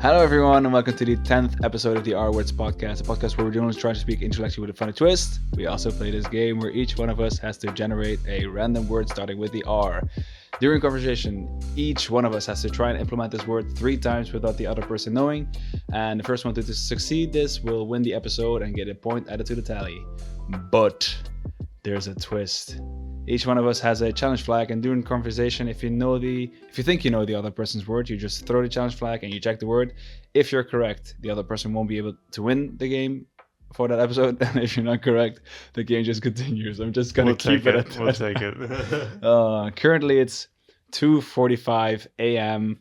Hello, everyone, and welcome to the 10th episode of the R Words podcast, a podcast where we're journalists trying to speak intellectually with a funny twist. We also play this game where each one of us has to generate a random word starting with the R. During conversation, each one of us has to try and implement this word 3 times without the other person knowing, and the first one to succeed this will win the episode and get a point added to the tally. But there's a twist. Each one of us has a challenge flag, and during conversation, if you think you know the other person's word, you just throw the challenge flag and you check the word. If you're correct, the other person won't be able to win the game for that episode, and if you're not correct, the game just continues. I'm just gonna keep it at that. We'll take it. Currently, it's 2:45 a.m.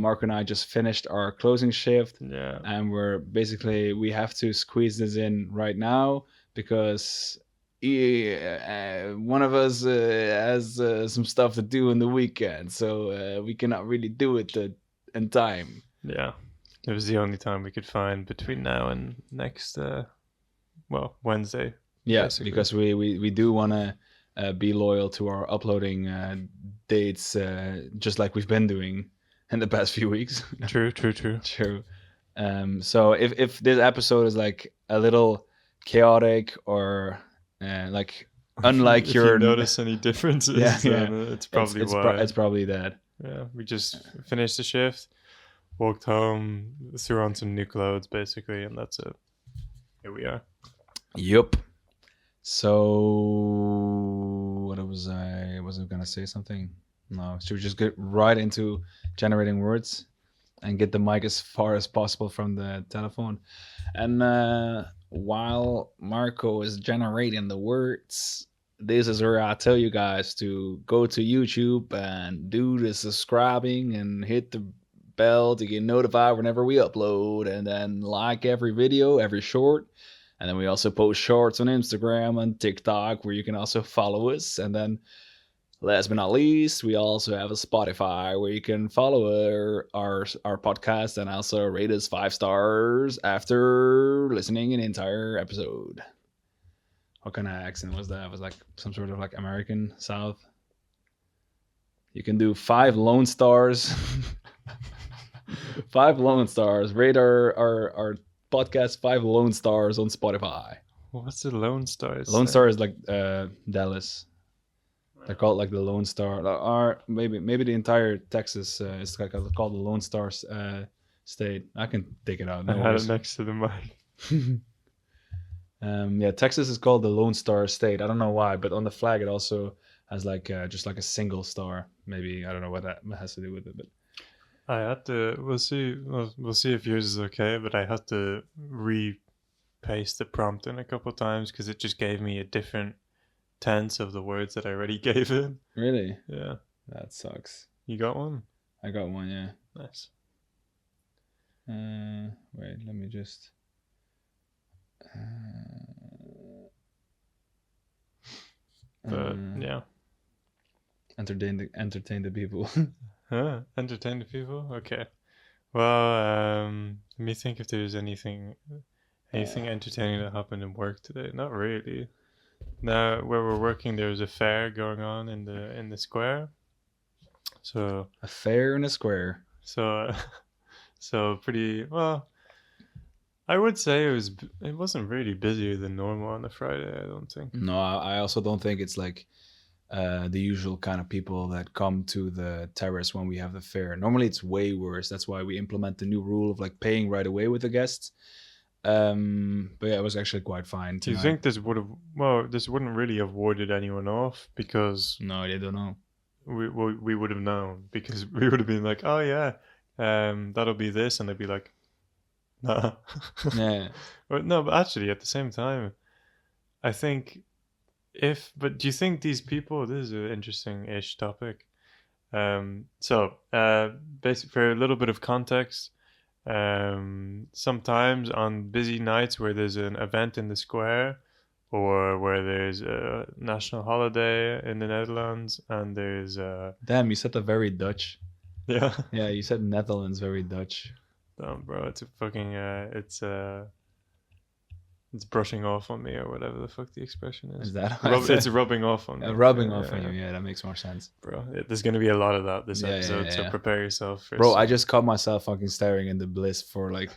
Mark and I just finished our closing shift, and we have to squeeze this in right now because one of us has some stuff to do in the weekend, so we cannot really do it in time. Yeah, it was the only time we could find between now and next, Wednesday. Yeah, basically. Because we do want to be loyal to our uploading dates, just like we've been doing in the past few weeks. True. So if this episode is like a little chaotic or unlike if your you notice any differences, it's probably why. It's probably that. Yeah, we just finished the shift, walked home, threw on some new clothes basically, and that's it. Here we are. Yup. So what was I gonna say something? No, should we just get right into generating words and get the mic as far as possible from the telephone? And while Marco is generating the words, this is where I tell you guys to go to YouTube and do the subscribing and hit the bell to get notified whenever we upload, and then like every video, every short. And then we also post shorts on Instagram and TikTok where you can also follow us. And then last but not least, we also have a Spotify where you can follow our podcast and also rate us 5 stars after listening an entire episode. What kind of accent was that? It was like some sort of like American South. You can do 5 lone stars. 5 lone stars. Rate our podcast 5 lone stars on Spotify. What's the Lone Stars? Lone Star is like Dallas. They're called like the Lone Star, or maybe the entire Texas is called the Lone Star state. I can take it out. I had it next to the mic. Texas is called the Lone Star state. I don't know why, but on the flag it also has like just like a single star. Maybe I don't know what that has to do with it, but I had to. We'll see if yours is okay, but I had to re-paste the prompt in a couple of times because it just gave me a different tense of the words that I already gave it. Really? Yeah. That sucks. You got one? I got one, yeah. Nice. Wait, let me just... yeah. Entertain the people. Entertain the people? Okay. Well, let me think if there's anything entertaining that happened in work today. Not really. Now, where we're working, there's a fair going on in the square. So a fair in a square. So pretty well. I would say it wasn't really busier than normal on a Friday. I don't think. No, I also don't think it's like the usual kind of people that come to the terrace when we have the fair. Normally, it's way worse. That's why we implement the new rule of like paying right away with the guests. But yeah, it was actually quite fine. Do you think this wouldn't really have warded anyone off because no, they don't know. We would have known because we would have been like, oh yeah, that'll be this, and they'd be like, nah. Yeah. But no, but actually at the same time, I think but do you think these people? This is an interesting-ish topic. So basically, for a little bit of context. Sometimes on busy nights where there's an event in the square or where there's a national holiday in the Netherlands and there's Damn, you said that very Dutch. Yeah. Yeah, you said Netherlands very Dutch. Damn, bro, it's a fucking it's brushing off on me or whatever the fuck the expression is. Is that It's rubbing off on me. rubbing off on you? Yeah, that makes more sense, bro. There's gonna be a lot of that this Yeah, episode, so yeah. prepare yourself. For bro. I just caught myself fucking staring into bliss for like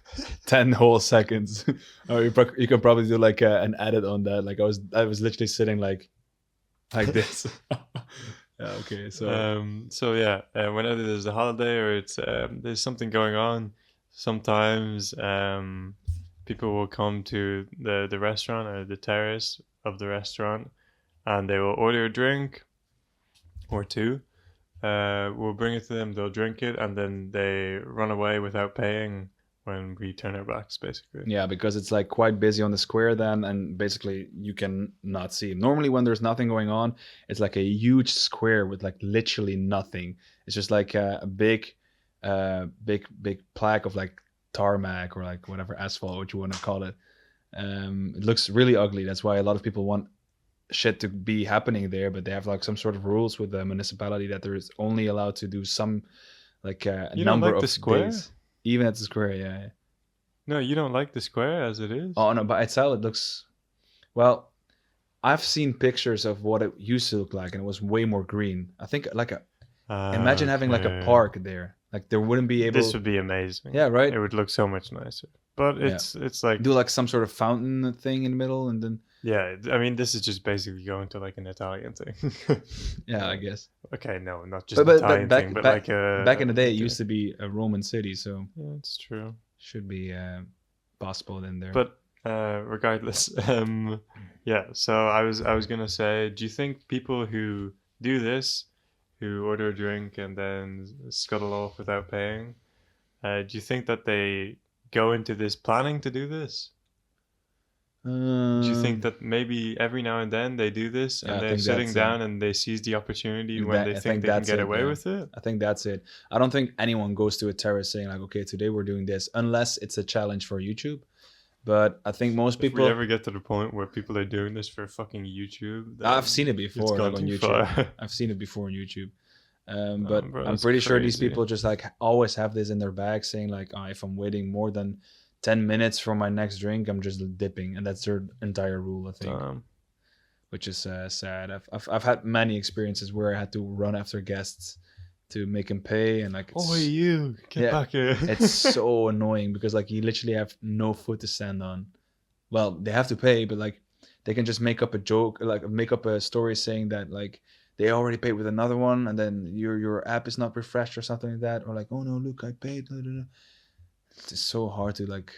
10 whole seconds. Or you can probably do like an edit on that. Like I was literally sitting like this. Yeah, okay, so yeah, whenever there's a holiday or it's there's something going on, sometimes people will come to the restaurant or the terrace of the restaurant, and they will order a drink or two. We'll bring it to them, they'll drink it, and then they run away without paying when we turn our backs, basically. yeah, because it's like quite busy on the square then, and basically you can not see. Normally when there's nothing going on, it's like a huge square with like literally nothing. It's just like a big plaque of like tarmac or like whatever asphalt, what you want to call it. It looks really ugly. That's why a lot of people want shit to be happening there, but they have like some sort of rules with the municipality that there is only allowed to do some like a You don't number like the of square? days. Even at the square, yeah. No, you don't like the square as it is? Oh no, by itself it looks well. I've seen pictures of what it used to look like, and it was way more green. I think like imagine having like a Okay. park there. Like there wouldn't be able. This would be amazing. Yeah, right. It would look so much nicer. But it's like Do like some sort of fountain thing in the middle, and then yeah. I mean, this is just basically going to like an Italian thing. yeah, I guess. Okay, no, not just But Italian back thing, but back, like a, back in the day, it like a- used to be a Roman city, so Yeah, it's true. should be possible in there. But regardless, yeah. So I was gonna say, do you think people who do this, who order a drink and then scuttle off without paying, do you think that they go into this planning to do this? Do you think that maybe every now and then they do this Yeah, I and they're think sitting that's, down and they seize the opportunity when they I think they can that's get it, away yeah. with it? I think that's it. I don't think anyone goes to a terrace saying like, okay, today we're doing this, unless it's a challenge for YouTube. But I think most If people. we ever get to the point where people are doing this for fucking YouTube, then I've seen it before gone like, on too YouTube. far. I've seen it before on YouTube. No, But bro, I'm that's pretty sure these crazy. people just like always have this in their bag, saying like, oh, if I'm waiting more than 10 minutes for my next drink, I'm just dipping, and that's their entire rule, I think. Which is sad. I've had many experiences where I had to run after guests to make them pay, and like Oh, you get Yeah, back here! it's so annoying because like you literally have no foot to stand on. Well, they have to pay, but like they can just make up a joke, like make up a story saying that like they already paid with another one, and then your app is not refreshed or something like that, or like, oh no, look, I paid. Blah, blah, blah. It's just so hard to like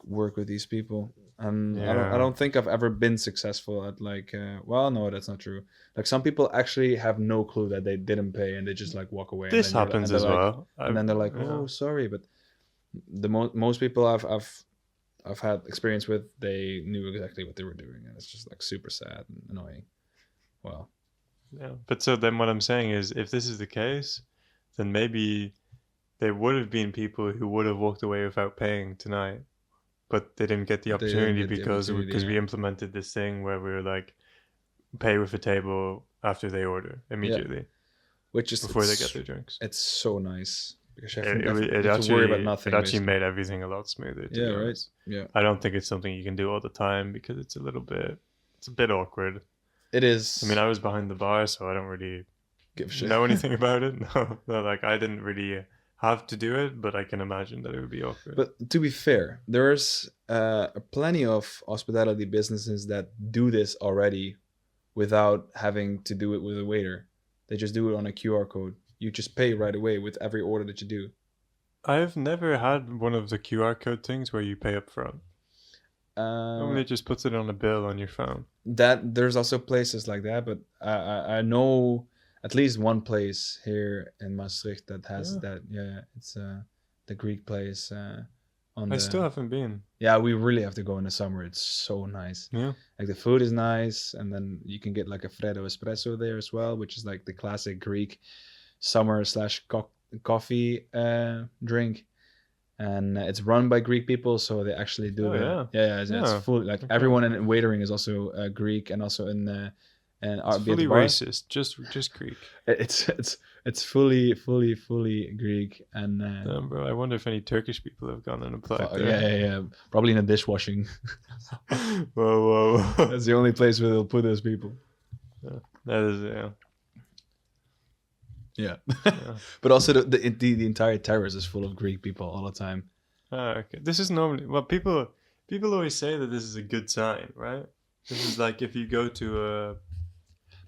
work with these people. I Yeah. don't think I've ever been successful at like well, no, that's not true. Like some people actually have no clue that they didn't pay and they just like walk away. This and then happens and as they're like- well. And then they're like, yeah. oh, sorry, but the most people I've had experience with, they knew exactly what they were doing, and it's just like super sad and annoying. Well, Yeah. But so then what I'm saying is, if this is the case, then maybe there would have been people who would have walked away without paying tonight, but they didn't get the They didn't opportunity get the because opportunity, we yeah. implemented this thing where we were like, pay with a table after they order immediately which is before they get their drinks. it's so nice because you It, have, it, you have it to actually worry about nothing. it actually basically. made everything a lot smoother. To Yeah, be right. honest. Yeah, I don't think it's something you can do all the time because it's a bit awkward. it is. I mean, I was behind the bar, so I don't really give a shit. know anything about it. No, like I didn't really have to do it, but I can imagine that it would be awkward. But to be fair, there's plenty of hospitality businesses that do this already without having to do it with a waiter. They just do it on a QR code. You just pay right away with every order that you do. I've never had one of the QR code things where you pay up front. Normally it just puts it on a bill on your phone. That there's also places like that, but I know at least one place here in Maastricht that has Yeah. that. Yeah, it's the Greek place. On I the, still haven't been. Yeah, we really have to go in the summer. It's so nice. Yeah. Like the food is nice, and then you can get like a Freddo espresso there as well, which is like the classic Greek summer / coffee drink. And it's run by Greek people, so they actually do Oh, the yeah. yeah, it's Yeah. full like Okay. everyone in waitering is also Greek, and also in and It's be at the fully bar. racist. Just Greek. It's fully Greek and Bro, I wonder if any Turkish people have gone and applied yeah, there. yeah, yeah, probably in the dishwashing. Whoa. That's the only place where they'll put those people. Yeah, that is Yeah, yeah. but also the entire terrace is full of Greek people all the time. Okay. This is normally well people always say that this is a good sign, right? This is like if you go to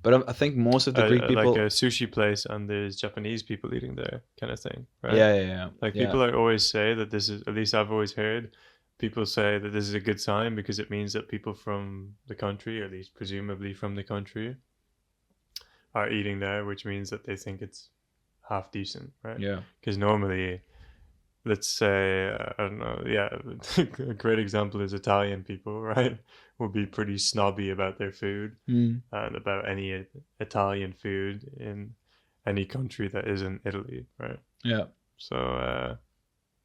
But I think most of the Greek like people, a sushi place and there's Japanese people eating there, kind of thing, right? yeah. Like yeah. people always say that this is, at least I've always heard, people say that this is a good sign because it means that people from the country, or at least presumably from the country, are eating there, which means that they think it's half decent, right? Yeah. Because normally, let's say, I don't know, yeah, a great example is Italian people, right? Will be pretty snobby about their food Mm. and about any Italian food in any country that isn't Italy, right? Yeah. So,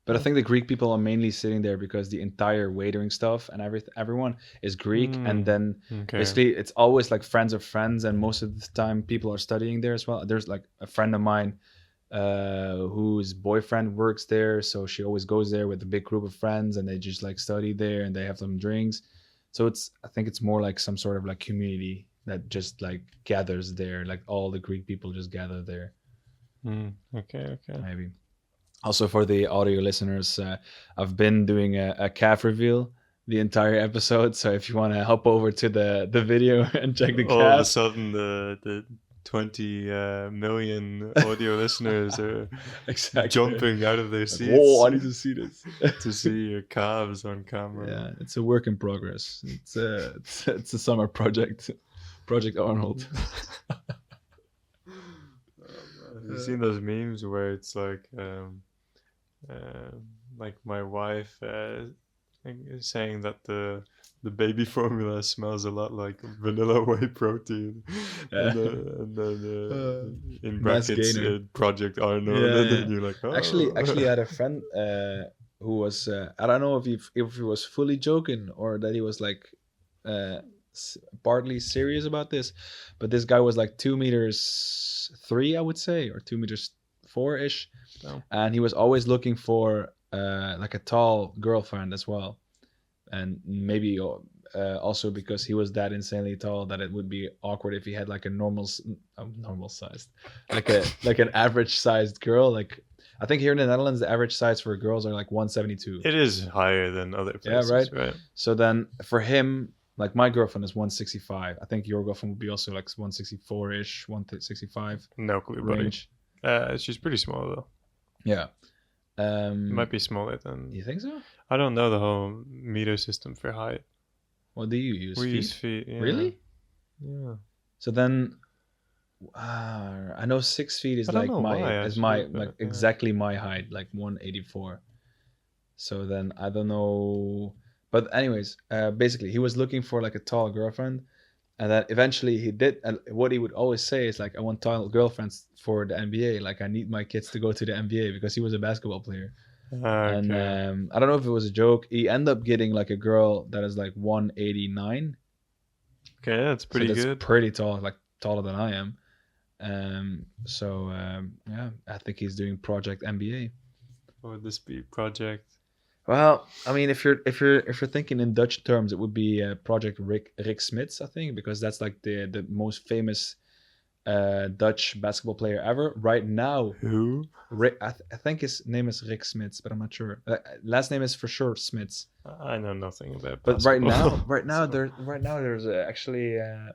But I think the Greek people are mainly sitting there because the entire waitering stuff and everyone is Greek, and then okay. basically it's always like friends of friends, and most of the time people are studying there as well. There's like a friend of mine whose boyfriend works there, so she always goes there with a big group of friends, and they just like study there and they have some drinks. So I think it's more like some sort of like community that just like gathers there, like all the Greek people just gather there. Okay. Maybe. Also, for the audio listeners, I've been doing a calf reveal the entire episode. So if you want to hop over to the video and check the calf, all of a sudden the 20 million audio listeners are exactly jumping out of their seats. Whoa, I need to see this. To see your calves on camera. Yeah, it's a work in progress. It's a summer project, Project Arnold. Have you seen those memes where it's like my wife saying that the baby formula smells a lot like vanilla whey protein, and then in brackets Project Arnold, and then you're like, oh. Actually, I had a friend who was I don't know if he was fully joking or that he was like partly serious about this, but this guy was like 2 meters 3, I would say, or 2 meters 4 ish, and he was always looking for like a tall girlfriend as well, and maybe also because he was that insanely tall that it would be awkward if he had like a normal sized, like an average sized girl. Like I think here in the Netherlands the average size for girls are like 172. It is higher than other places. Yeah, right. So then for him, like my girlfriend is 165. I think your girlfriend would be also like 164-ish, 165. No clue, range. She's pretty small though. Yeah. Might be smaller than. You think so? I don't know the whole meter system for height. What do you use? We use feet. Yeah. Really? Yeah. So then, I know 6 feet is like exactly my height, like 184. So then I don't know. But anyways, basically he was looking for like a tall girlfriend, and then eventually he did. And what he would always say is like, I want tall girlfriends for the NBA. Like I need my kids to go to the NBA because he was a basketball player. Okay. And I don't know if it was a joke. He ended up getting like a girl that is like 189. Okay, that's pretty good. That's pretty tall, like taller than I am. Yeah, I think he's doing Project NBA. What would this be? Project? Well, I mean, if you're thinking in Dutch terms, it would be Project Rick Smits, I think, because that's like the most famous Dutch basketball player ever right now. Who? Rick, I think his name is Rick Smits, but I'm not sure. Last name is for sure Smits. I know nothing about. But right now, there's actually a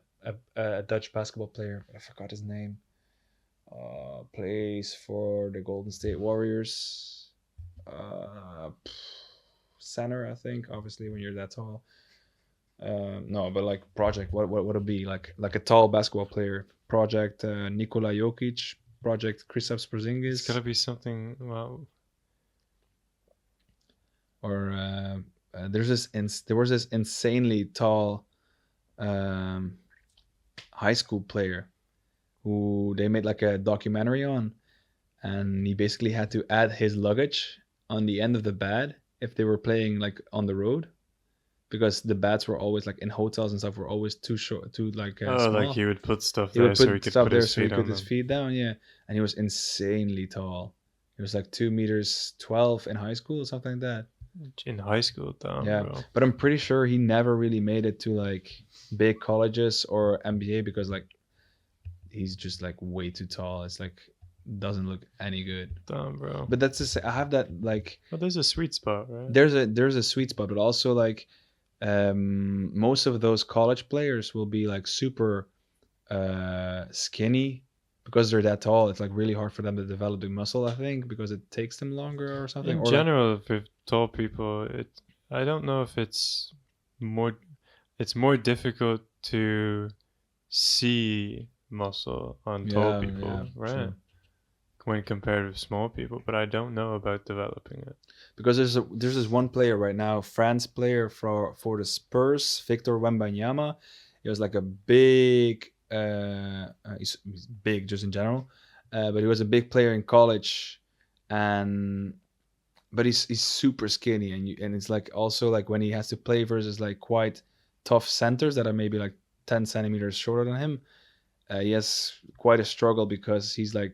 Dutch basketball player. I forgot his name. Plays for the Golden State Warriors. Center, I think. Obviously, when you're that tall. No, but like Project, what would it be like a tall basketball player? Project Nikola Jokic, Project Kristaps Porzingis. It's gotta be something. Well, or there was this insanely tall high school player who they made like a documentary on, and he basically had to add his luggage on the end of the bed if they were playing like on the road. because the beds were always like in hotels and stuff were always too short, too like Oh, like small. he would put stuff He there would so he put could stuff put there his so he feet could on put his them. feet down. Yeah, and he was insanely tall. He was like 2 meters 12 in high school or something like that. In high school, damn, Yeah, bro. but I'm pretty sure he never really made it to like big colleges or MBA because like he's just like way too tall. It's like doesn't look any good. Damn, bro. But that's just I have that like But there's a sweet spot, right? there's a sweet spot, but also like most of those college players will be like super skinny because they're that tall. It's like really hard for them to develop the muscle, I think, because it takes them longer or something. In Or like general, with tall people, I don't know if it's more difficult to see muscle on tall people, right? sure. When compared with small people, but I don't know about developing it. Because there's this one player right now, France player for the Spurs, Victor Wembanyama. He was like a big, he's big just in general, but he was a big player in college, and but he's super skinny, and it's like also like when he has to play versus like quite tough centers that are maybe like 10 centimeters shorter than him, he has quite a struggle because he's like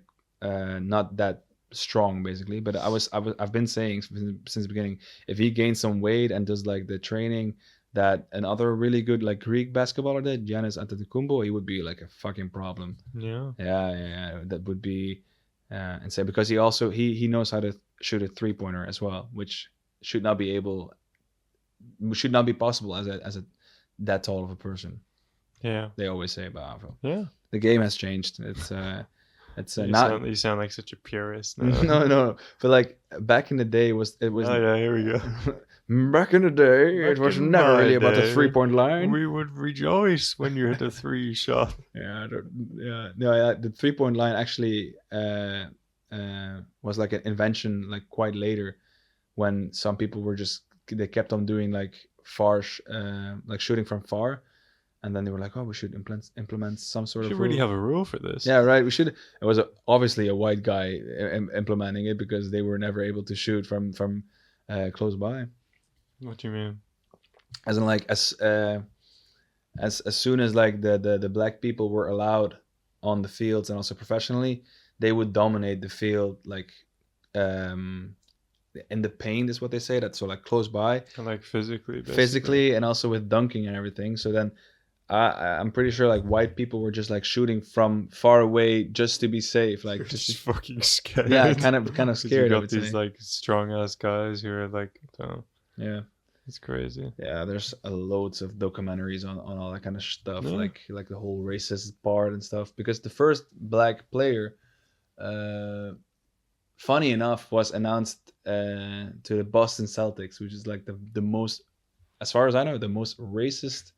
not that strong basically. But I've been saying since the beginning, if he gains some weight and does like the training that another really good like Greek basketballer did, Giannis Antetokounmpo, he would be like a fucking problem. Yeah. Yeah, that would be insane because he knows how to shoot a 3-pointer as well, which should not be possible as a that tall of a person. Yeah. They always say about Avo. Yeah. The game has changed. It's you sound like such a purist now. no, but like back in the day it was Oh yeah, here we go. back in the day Back it was in never my really about the day, 3-point line. We would rejoice when you hit a 3 shot. The 3-point line actually was like an invention like quite later, when some people were they kept on doing like like shooting from far, and then they were like, oh, we should implement some sort We of should really rule. have a rule for this. Yeah, right. We should. It was obviously a white guy implementing it because they were never able to shoot from close by. What do you mean? As in, like as soon as like the black people were allowed on the fields and also professionally, they would dominate the field like in the paint is what they say. That's so like close by, And like physically, basically. physically, and also with dunking and everything. So then I'm pretty sure like white people were just like shooting from far away just to be safe, like just fucking scared. yeah, kind of 'Cause scared. You I got would these say. like strong ass guys who are like, Yeah, it's crazy. yeah. There's loads of documentaries on all that kind of stuff, Yeah. like the whole racist part and stuff. Because the first black player, funny enough, was announced to the Boston Celtics, which is like the most, as far as I know, the most racist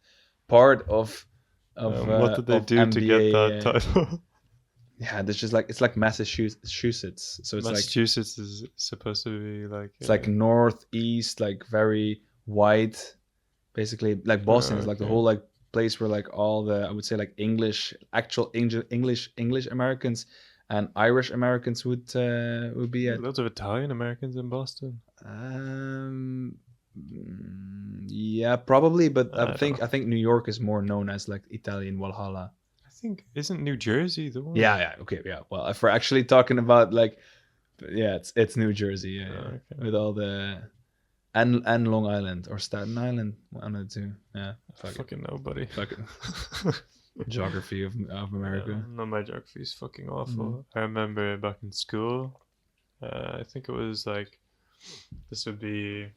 part of what did they of do to get NBA, that title? yeah, there's just like it's like Massachusetts, so it's like Massachusetts is supposed to be like it's like northeast, like very white, basically. Like Boston is like the okay. whole like place where like all the, I would say, like actual English Americans and Irish Americans would be at. loads of Italian Americans in Boston. Yeah, probably, but I I think New York is more known as like Italian Valhalla. I think isn't New Jersey the one? Yeah, okay, yeah. Well, if we're actually talking about like, yeah, it's New Jersey, yeah, Oh, okay. with all the and Long Island or Staten Island, one of the two. Yeah, Fucking nobody. fucking geography of America. Yeah, no, my geography is fucking awful. Mhm. I remember back in school, I think it was like, this would be,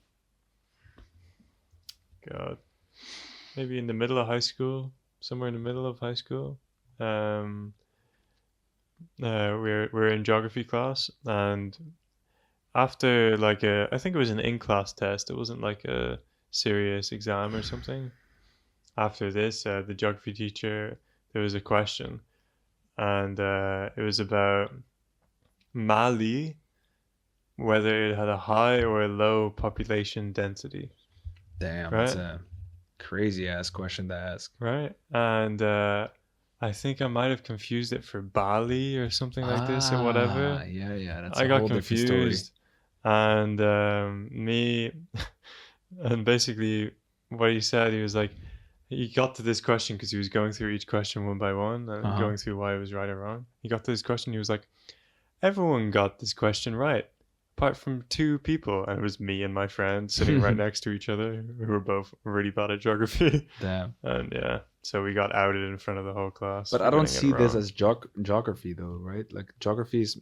God, maybe in the middle of high school, somewhere in the middle of high school. We're in geography class, and after like I think it was an in-class test. It wasn't like a serious exam or something. After this, the geography teacher, there was a question, and it was about Mali, whether it had a high or a low population density, Damn, right? that's a crazy ass question to ask. Right? And I think I might have confused it for Bali or something like this or whatever. Yeah, that's I a got whole different story. confused, and me, and basically what he said, he was like, he got to this question because he was going through each question one by one and Uh-huh. going through why it was right or wrong. He got to this question. He was like, everyone got this question right, apart from two people, and it was me and my friend sitting right next to each other, who were both really bad at geography. Damn. And yeah, so we got outed in front of the whole class. But for I don't getting it see this wrong. as geography though, right? Like geography is.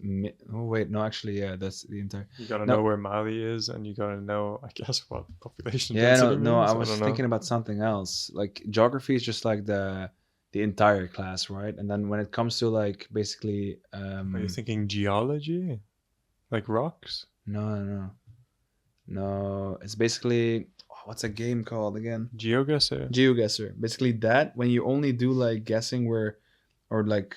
Oh wait, no, actually, yeah, that's the entire. You gotta No, know where Mali is, and you gotta know, I guess, what population yeah, density no. I means. I was don't know. thinking about something else. Like geography is just like the entire class, right? And then when it comes to like basically, Are you thinking geology, like rocks? no, it's basically what's a game called again? GeoGuessr. GeoGuessr. Basically, that when you only do like guessing where, or like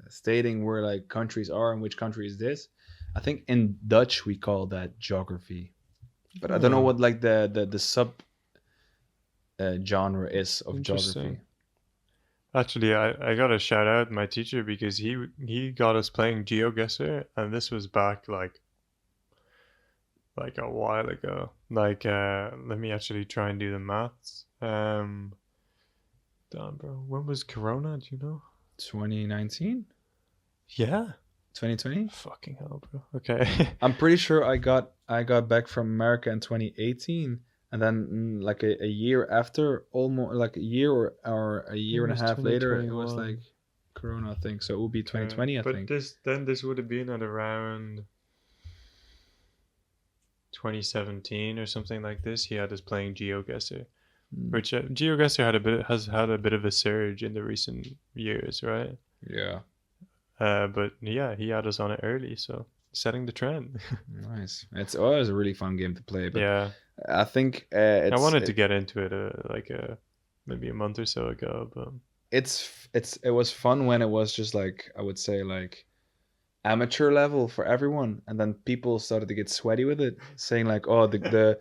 stating where like countries are and which country is this. I think in Dutch we call that geography, but I don't know Oh, what like the sub genre is of geography. interesting. Actually, I gotta shout out my teacher because he got us playing GeoGuessr, and this was back like a while ago. Like let me actually try and do the maths. Damn, bro, when was Corona? Do you know? 2019, Yeah. 2020. Fucking hell, bro. Okay. I'm pretty sure I got back from America in 2018, and then like a year after, almost like a year or a It year and a was half later, it was 2021. like Corona, I think. So it would be Okay. 2020, I But think. this would have been at around 2017 or something like this. He had us playing GeoGuessr, Mm, which GeoGuessr has had a bit of a surge in the recent years, right? yeah, But yeah, he had us on it early, so setting the trend. nice. It's always a really fun game to play, but Yeah, I think I wanted to get into it maybe a month or so ago, but it was fun when it was just like I would say like amateur level for everyone, and then people started to get sweaty with it, saying like, "Oh, the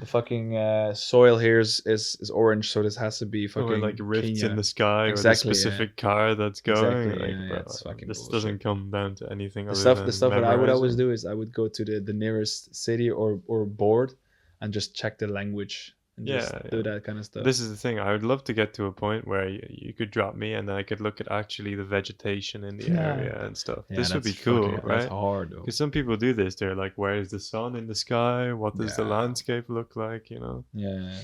fucking soil here is orange, so this has to be or like fucking rifts in Kenya." the sky or the Exactly. Yeah. specific car that's going. Exactly. Like, Yeah. Yeah. bro, It's fucking this bullshit. doesn't come down to anything The other stuff the than stuff that I would always memorizing. do is I would go to the nearest city or board and just check the language and just Yeah, do yeah. that kind of stuff. This is the thing. I would love to get to a point where you could drop me and then I could look at actually the vegetation in the Yeah. area and stuff. Yeah, This would that's be cool, fucking that's right? hard though. Because some people do this. They're like, where is the sun in the sky? What does the Yeah. landscape look like? You know? Yeah.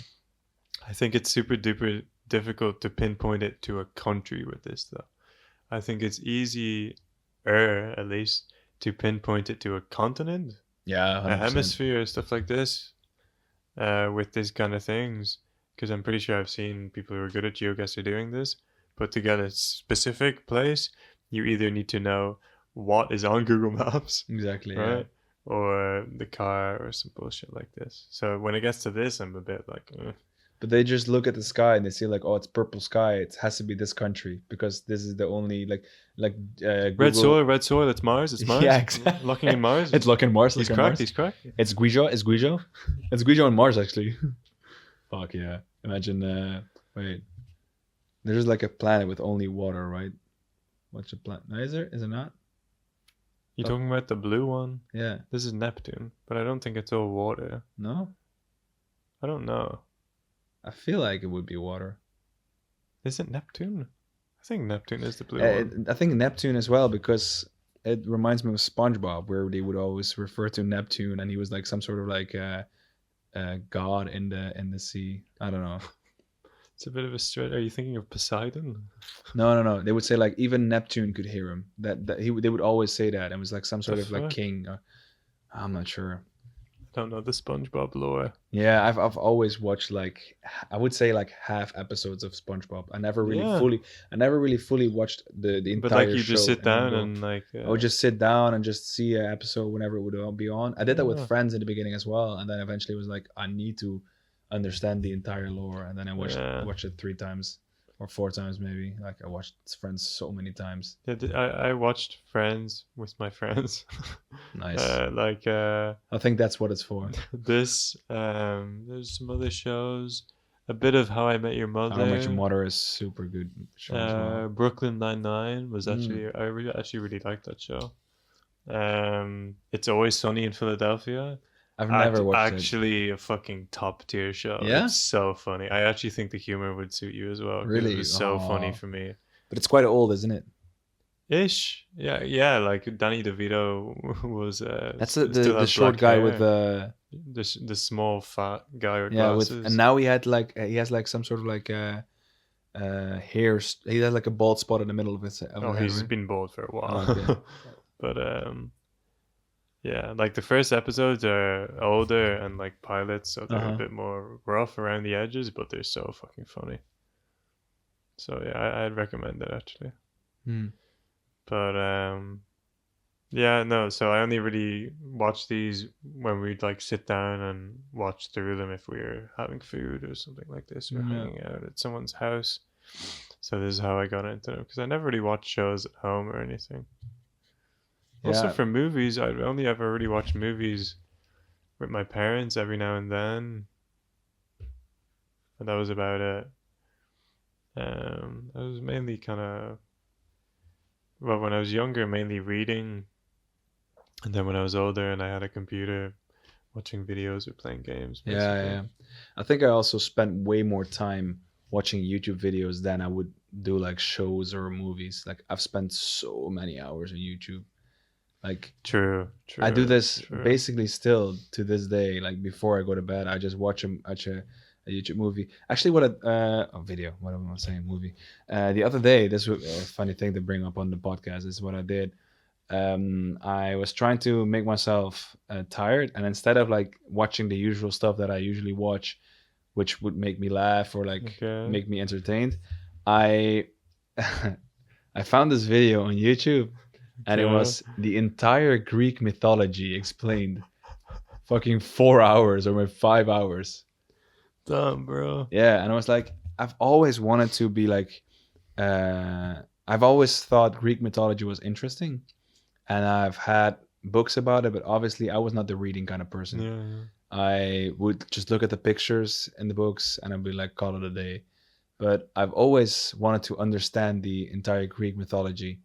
I think it's super duper difficult to pinpoint it to a country with this, though. I think it's easier, at least, to pinpoint it to a continent, Yeah, a 100%. hemisphere, stuff like this, with these kind of things. Because I'm pretty sure I've seen people who are good at GeoGuessr doing this. But to get a specific place, you either need to know what is on Google Maps, Exactly, yeah. right? Or the car or some bullshit like this. So when it gets to this, I'm a bit like, But they just look at the sky and they see like, oh, it's purple sky. It has to be this country because this is the only like Google. red soil, it's Mars, it's Mars. Yeah, exactly. Locking in Mars. It's looking Mars. He's Looking cracked, Mars. he's cracked. It's Guijo. It's Guijo. It's Guijo on Mars actually. Fuck yeah! Imagine. Wait. There's like a planet with only water, right? What's the planet? No, is there? Is it not? You Oh. talking about the blue one? Yeah. This is Neptune, but I don't think it's all water. No. I don't know. I feel like it would be water. Is it Neptune? I think Neptune is the blue one. I think Neptune as well because it reminds me of SpongeBob, where they would always refer to Neptune, and he was like some sort of like god in the sea. I don't know. It's a bit of a stretch. Are you thinking of Poseidon? No. They would say like even Neptune could hear him. They would always say that. It was like some sort The of like fuck? king. I'm not sure. I don't know the SpongeBob lore. Yeah, I've always watched like I would say like half episodes of SpongeBob. I never really fully watched the But entire like you show just sit in one down go. and like. I would just sit down and just see an episode whenever it would be on. I did that with Yeah. friends in the beginning as well, and then eventually was like, I need to understand the entire lore, and then I Yeah. watched it 3 times or 4 times maybe. Like I watched Friends so many times. Yeah, I watched Friends with my friends. Nice. I I think that's what it's for. this. There's some other shows. A bit of How I Met Your Mother. How Much Your Mother is super good show as well. Brooklyn Nine-Nine was Mm. actually actually really liked that show. It's Always Sunny in Philadelphia. I've never watched it. Actually a fucking top tier show. Yeah? It's so funny. I actually think the humor would suit you as well because it Really? was so funny Oh, for me. but it's quite old, isn't it? Ish. Yeah, yeah. Like Danny DeVito was That's still the had short black guy with hair. the The small fat guy with yeah with, and glasses. now he had like he has like some sort of like hair. He has like a bald spot in the middle of Oh, his head, he's right? been bald for a Oh, okay. while. But yeah, like the first episodes are older and like pilots, so they're a Uh-huh. bit more rough around the edges, but they're so fucking funny. So yeah, I'd recommend it actually. Hmm. But yeah, no, so I only really watch these when we'd like sit down and watch through them if we were having food or something like this or Yeah. hanging out at someone's house. So this is how I got into them because I never really watched shows at home or anything. Also Yeah. for movies, I'd only ever really watch movies with my parents every now and then, and that was about it. I was mainly kind of well when I was younger, mainly reading, and then when I was older and I had a computer, watching videos or playing games, Yeah, basically. yeah. I think I also spent way more time watching YouTube videos than I would do like shows or movies. Like I've spent so many hours on YouTube. Like True, I do true, this true. basically still to this day. Like before I go to bed, I just watch a YouTube movie. Actually, what a video. What am I saying? Movie. The other day, this was a funny thing to bring up on the podcast. Is what I did. I was trying to make myself tired, and instead of like watching the usual stuff that I usually watch, which would make me laugh or like Okay. make me entertained, I I found this video on YouTube, and it Okay. was the entire Greek mythology explained. Fucking 4 hours or maybe 5 hours. Damn, bro. Yeah, and I was like, I've always wanted to be like, I've always thought Greek mythology was interesting, and I've had books about it, but obviously I was not the reading kind of person. Yeah, yeah. I would just look at the pictures in the books and I'd be like, call it a day. But I've always wanted to understand the entire Greek mythology.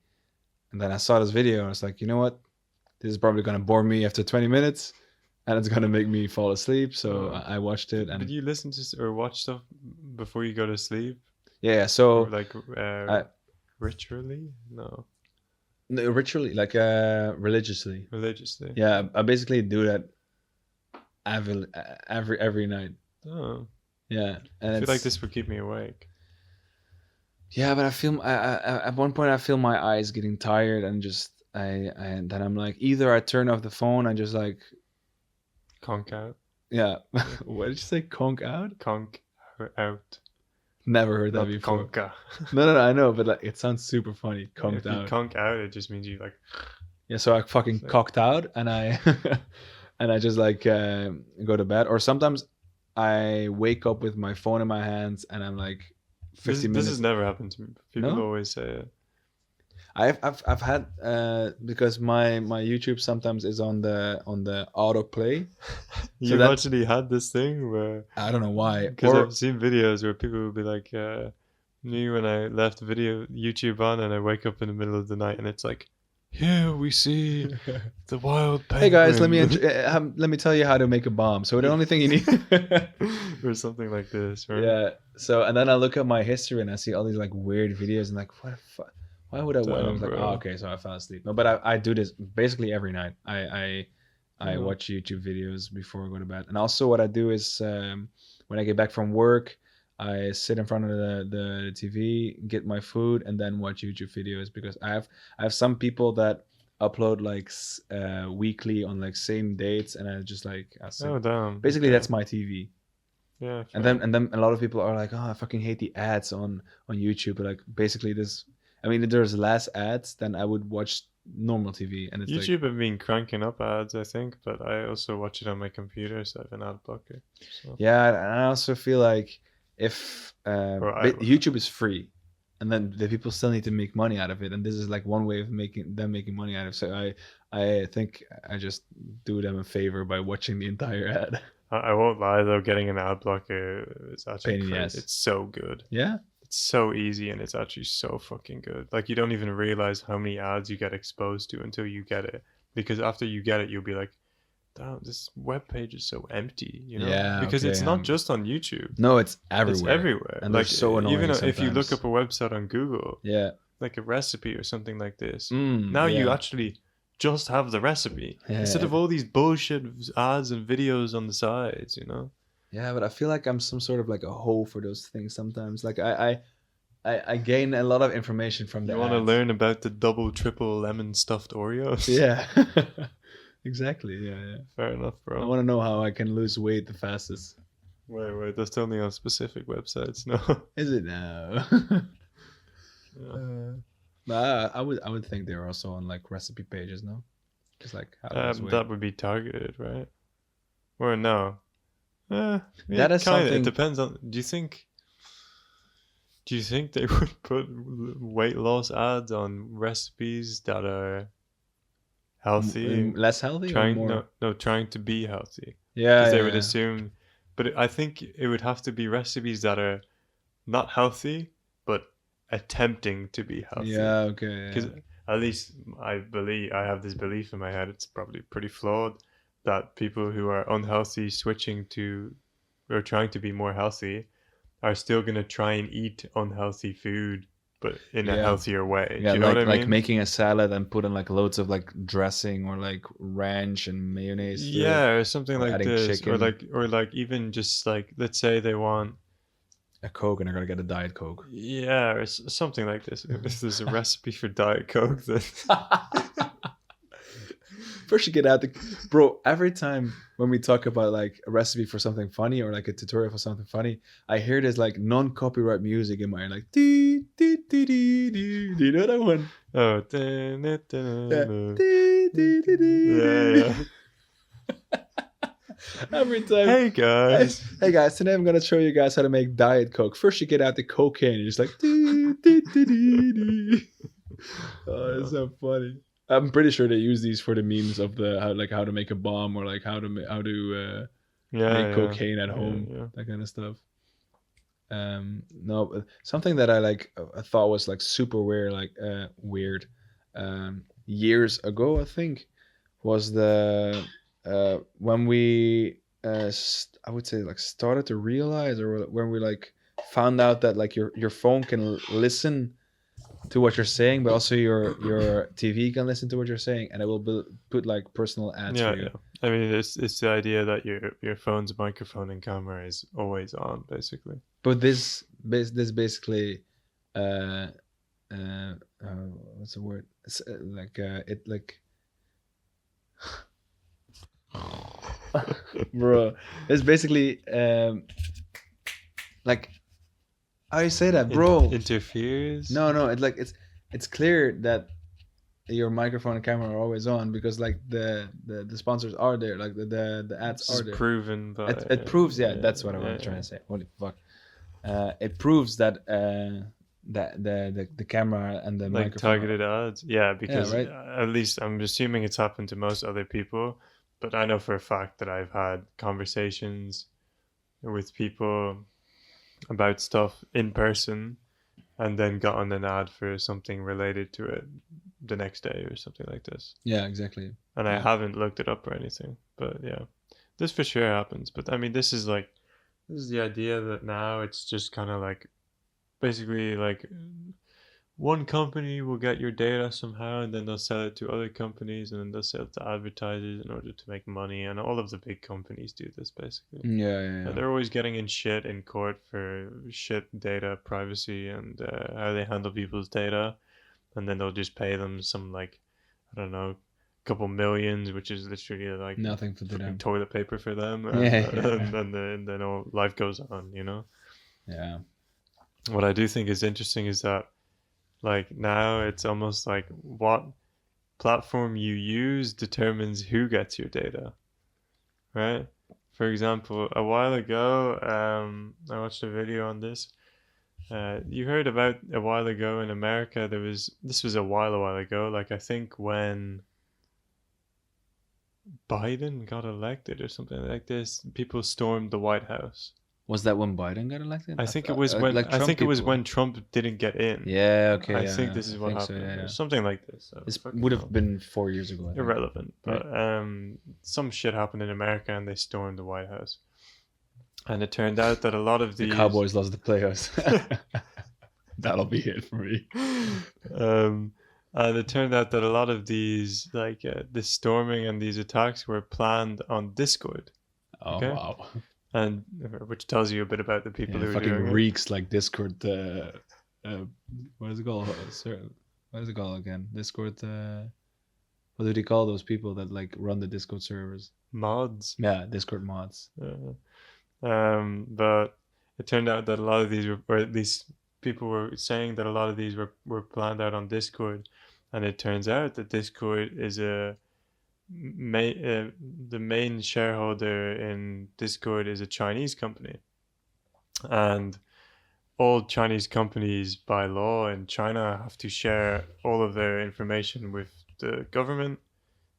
And then I saw this video and I was like, you know what? This is probably going to bore me after 20 minutes and it's going to make me fall asleep. So Oh. I watched it But and you listen to or watch stuff before you go to sleep, yeah, or so like I ritually? No, no, ritually, like religiously. religiously. Yeah, I basically do that every night. Oh, Yeah, I and feel like it's this would keep me awake. yeah, but I feel at one point I feel my eyes getting tired and just and then I'm like either I turn off the phone and just like Conk out, yeah, what did you say, conk out? conk out, Never heard that not before. conka. No, I know, but like it sounds super funny, conked If you out. conk out, it just means you like. Yeah, so I fucking It's like cocked out and I and I just like go to bed, or sometimes I wake up with my phone in my hands and I'm like this. 15 This has minutes. never happened to me. People No, always say it. I've had because my YouTube sometimes is on the autoplay. So You've that actually had this thing where, I don't know why. because Or I've seen videos where people will be like, me when I left video YouTube on and I wake up in the middle of the night and it's like, here we see the wild hey guys, penguin. let me tell you how to make a bomb. So the only thing you need Or something like this, right? yeah. So and then I look at my history and I see all these like weird videos and like what the fuck? Why would I? And I Damn, was like, oh, bro. okay, so I fell asleep. No, but I do this basically every night. I Oh, watch YouTube videos before I go to bed, and also what I do is when I get back from work, I sit in front of the TV, get my food, and then watch YouTube videos because I have some people that upload like weekly on like same dates, and I just like I sit. oh damn. Basically, Okay. that's my TV. Yeah, And fair. then a lot of people are like, oh, I fucking hate the ads on YouTube. But like basically this, I mean, if there's less ads, then I would watch normal TV, and it's like YouTube have been cranking up ads, I think, but I also watch it on my computer, so I have an ad blocker. So, yeah. And I also feel like if or I, YouTube is free, and then the people still need to make money out of it, and this is like one way of making money out of it. So I think I just do them a favor by watching the entire ad. I won't lie though, getting an ad blocker is actually Pain in the crazy. ass. It's so good. Yeah. It's so easy and it's actually so fucking good. Like you don't even realize how many ads you get exposed to until you get it. Because after you get it, you'll be like, damn, this web page is so empty, Yeah, because okay, it's not just on YouTube. No, it's everywhere. It's everywhere. And they're so annoying even sometimes. if you look up a website on Google, Yeah. like a recipe or something like this, now yeah. you actually just have the recipe instead of all these bullshit ads and videos on the sides, Yeah, but I feel like I'm some sort of like a hoe for those things sometimes. Like I gain a lot of information from the You want to ads. learn about the double, triple lemon stuffed Oreos? Yeah. Exactly. Yeah. Fair enough, bro. I want to know how I can lose weight the fastest. Wait, that's only on specific websites, no? Is it now? Yeah. I would think they're also on like recipe pages, no? Just like how to lose weight. That would be targeted, right? Or no? That is kinda, something. It depends on. Do you think they would put weight loss ads on recipes that are healthy? Less healthy or more? No, trying to be healthy. Yeah, Because they would assume, but I think it would have to be recipes that are not healthy, but attempting to be healthy. Yeah, okay. Because at least I have this belief in my head. It's probably pretty flawed that people who are unhealthy switching to or trying to be more healthy are still gonna try and eat unhealthy food, but in a healthier way. Yeah, Do you know what I mean? like making a salad and putting like loads of like dressing or like ranch and mayonnaise. Yeah, or something like this, chicken. or like even just like, let's say they want a Coke and they're gonna get a Diet Coke. Yeah, or something like this. If there's a recipe for Diet Coke, then First you get out bro, every time when we talk about like a recipe for something funny or like a tutorial for something funny, I hear this like non-copyright music in my ear, like dee, dee, dee, dee, dee. Do you know that one? Oh, Yeah. Every time. Hey guys, today I'm gonna show you guys how to make Diet Coke. First you get out the cocaine, you're just like dee, dee, dee, dee, dee. Oh, it's so funny. I'm pretty sure they use these for the memes of the how to make a bomb or like how to make cocaine at home, that kind of stuff. No, but something that I thought was like super weird, years ago I think, was the when we I would say like started to realize, or when we like found out that like your phone can listen to what you're saying, but also your TV can listen to what you're saying, and it will put like personal ads for you. Yeah. I mean, it's the idea that your phone's microphone and camera is always on, basically. But this basically, what's the word? It's, it like, bro, it's basically like. How you say that, bro? Interferes? No. It's clear that your microphone and camera are always on because like the sponsors are there, like the ads are there. Proven, but it proves. That's what I was trying to say. Holy fuck! It proves that that the camera and the like microphone targeted ads. Yeah, because right? At least I'm assuming it's happened to most other people, but I know for a fact that I've had conversations with people about stuff in person and then gotten an ad for something related to it the next day or something like this. Yeah, exactly. And I haven't looked it up or anything, but yeah, this for sure happens. But I mean, this is the idea that now it's just kind of like basically like one company will get your data somehow and then they'll sell it to other companies and then they'll sell it to advertisers in order to make money, and all of the big companies do this basically. Yeah. And they're always getting in shit in court for shit data privacy and how they handle people's data, and then they'll just pay them some like, I don't know, couple millions, which is literally like nothing for them, toilet paper for them. And then all life goes on, Yeah. What I do think is interesting is that like now it's almost like what platform you use determines who gets your data, right? For example, a while ago, I watched a video on this. You heard about a while ago in America, this was a while ago, like I think when Biden got elected or something like this, people stormed the White House. Was that when Biden got elected? I think it was when Trump didn't get in. Yeah, okay. I think this is what happened. So, yeah. Something like this. This would have been 4 years ago. Irrelevant. But some shit happened in America and they stormed the White House. And it turned out that a lot of The these Cowboys lost the playoffs. That'll be it for me. And it turned out that a lot of these, like this storming and these attacks, were planned on Discord. Oh Okay. wow! And which tells you a bit about the people Yeah, who are fucking doing it. reeks like Discord. What is it called? What is it called again? Discord. What do they call those people that like run the Discord servers? Mods. Yeah, Discord mods. But it turned out that a lot of these were, or at least people were saying that a lot of these were planned out on Discord, and it turns out that Discord is the main shareholder in Discord is a Chinese company, and all Chinese companies by law in China have to share all of their information with the government.